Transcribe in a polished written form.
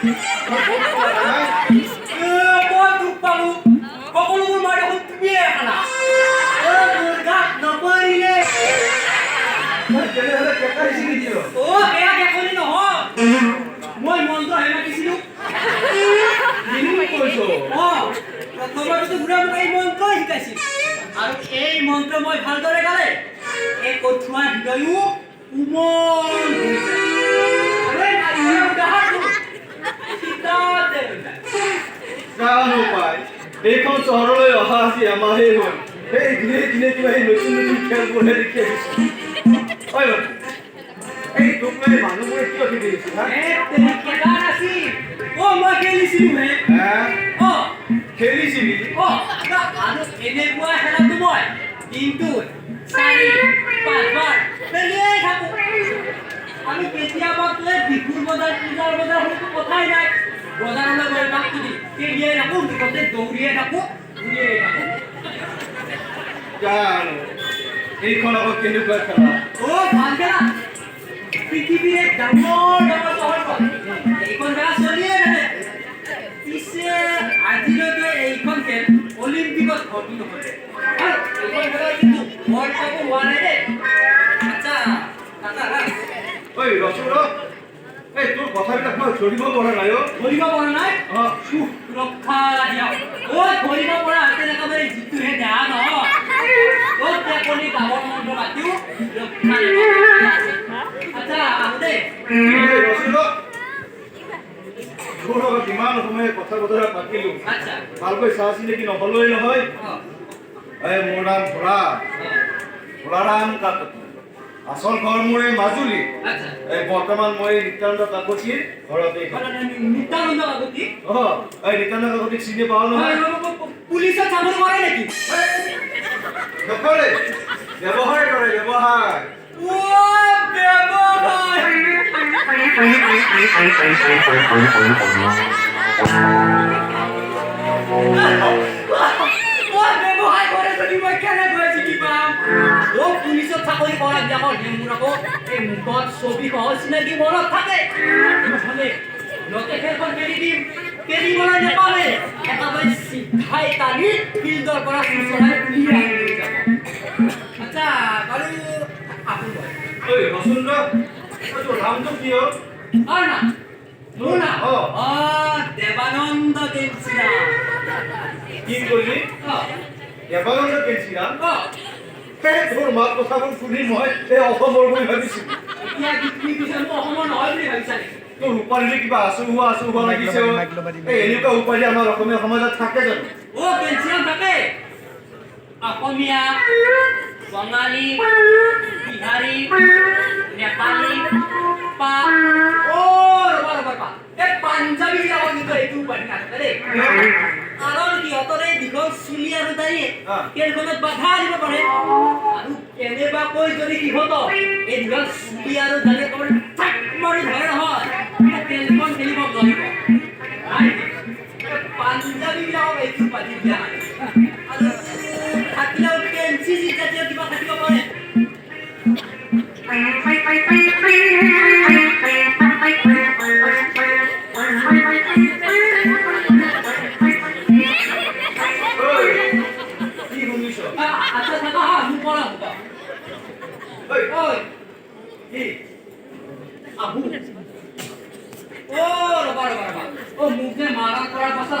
মই দুখ পালো সকলোবোৰ মই দেখোন তুমিয়ে খালা মোৰ গাত নপৰিলে তেনেহ'লে কেকাইছি নেকি বেয়া দেখনি নহয় মই মন্ত্ৰ হে মাতিছিলো প্ৰথমতে ঘূৰা মোক এই মন্ত্ৰ শিকাইছিল আৰু এই মন্ত্ৰ মই ভালদৰে গালে এই কঠুৱা হৃদয়ো কোমল জানো পাই এইখন চহৰলৈ অহা আজি এমাহেই হ'ল সেই দিনে দিনে কিবা সেই নতুন নতুন খেলবোৰহে দেখি আহিছোঁ এই তোক লৈ মানুহবোৰে কিয় খেলি আহিছিল মই খেলিছিলো খেলিছিলি আৰু এনেকুৱা খেলাটো মই কিন্তু 4-5বাৰ খেলিয়েই থাকো আমি কেতিয়াবা তোলে বিহুৰ বজাৰ পূজাৰ বজাৰ হয়তো কথাই নাই বজাৰলৈ গৈ বাকী দি খেলিয়েই থাকো মুখতে দৌৰিয়ে থাকো ঘূৰিয়েই থাকো জানো এইখন আকৌ কেনেকুৱা খেলা ভাল খেলা পৃথিৱীৰ এক ডাঙৰ ডাঙৰ চহৰখন এইখন খেলা চলিয়ে থাকে পিছে আজিলৈকে এইখন খেল অলিম্পিকত ভৰ্তি নহ'লে আৰু এইখন খেলৰ কিন্তু ৱৰ্ল্ড কাপো হোৱা নাই দেই আচ্ছা ৰচোন এই তোৰ কথাবিলাক মই ধৰিব পৰা নাই ধৰিব পৰা নাই ৰক্ষা দিয়ক ধৰিব পৰা হাতে একেবাৰে যিটোহে দেহা নহয় টেপনি গাঁৱৰ মন্ত্ৰ মাতিও ৰক্ষা আচ্ছা আহো দেই ৰচোন তোৰ লগত ইমান সময় কথা বতৰা পাতিলো ভালকৈ চাহ চিনাকি নহ'লেই নহয় মোৰ নাম ভোলাৰাম কাকতি আচল ঘৰ মোৰ এই মাজুলী বৰ্তমান মই নিত্যানন্দ কাকতিৰ ঘৰতে নিত্যানন্দ কাকতি এই নিত্যানন্দ কাকতিক চিনি পাওঁ নহয় পুলিচে চাকৰি কৰে নেকি নকৰে ব্যৱহাৰ কৰে ব্যৱহাৰ ব্যৱহাৰ কৰে যদি মই কেনেকৈ চিনি পাম পুলিচত চাকৰি কৰা বিলাকৰ মোৰ আকৌ এই মুখত ছবি সহ চিনাকি মনত থাকে নহ'লে লগে খেলখন খেলি দিম খেলিবলৈ নেপালে একেবাৰে চিধাই টানি ফিল্ডৰ পৰা চৰাই উলিয়াই লৈ যাব আচ্ছা বাৰু আপুনি ৰচোন তোৰ নামটো কি হ'ল মোৰ নাম দেৱানন্দ কেঞ্চিৰা কি কৰিলি দেৱানন্দ কেঞ্চিৰা তোৰ মাত কথাবোৰ শুনি মই এই অসমৰ বুলি ভাবিছোঁ অসমৰ নহয় বুলি ভাবিছা নেকি তোৰ উপাধিৰে কিবা আচু হোৱা লাগিছে এনেকুৱা উপাধি আমাৰ অসমীয়া সমাজত থাকে জানো কেঞ্চিৰা থাকে অসমীয়া বঙালী বিহাৰী নেপালী পাঞ্জাবী বিলাকৰ কিন্তু এইটো উপাধি নাথাকে দেই কাৰণ সিহঁতৰে দীঘল চুলি আৰু দাড়িয়ে খেলখনত বাধা দিব পাৰে আৰু কেনেবাকৈ যদি সিহঁতক এই দীঘল চুলি আৰু দাড়িয়ে একেবাৰে ঠাক মাৰি ধৰে নহয় খেলখন খেলিব নোৱাৰিব পাঞ্জাবী বিলাকক এইটো উপাধি দিয়া নাই আৰু থাকিলেও কেঞ্চি জাতীয় কিবা থাকিব পাৰে মুখে মাৰা কৰাৰ পাছত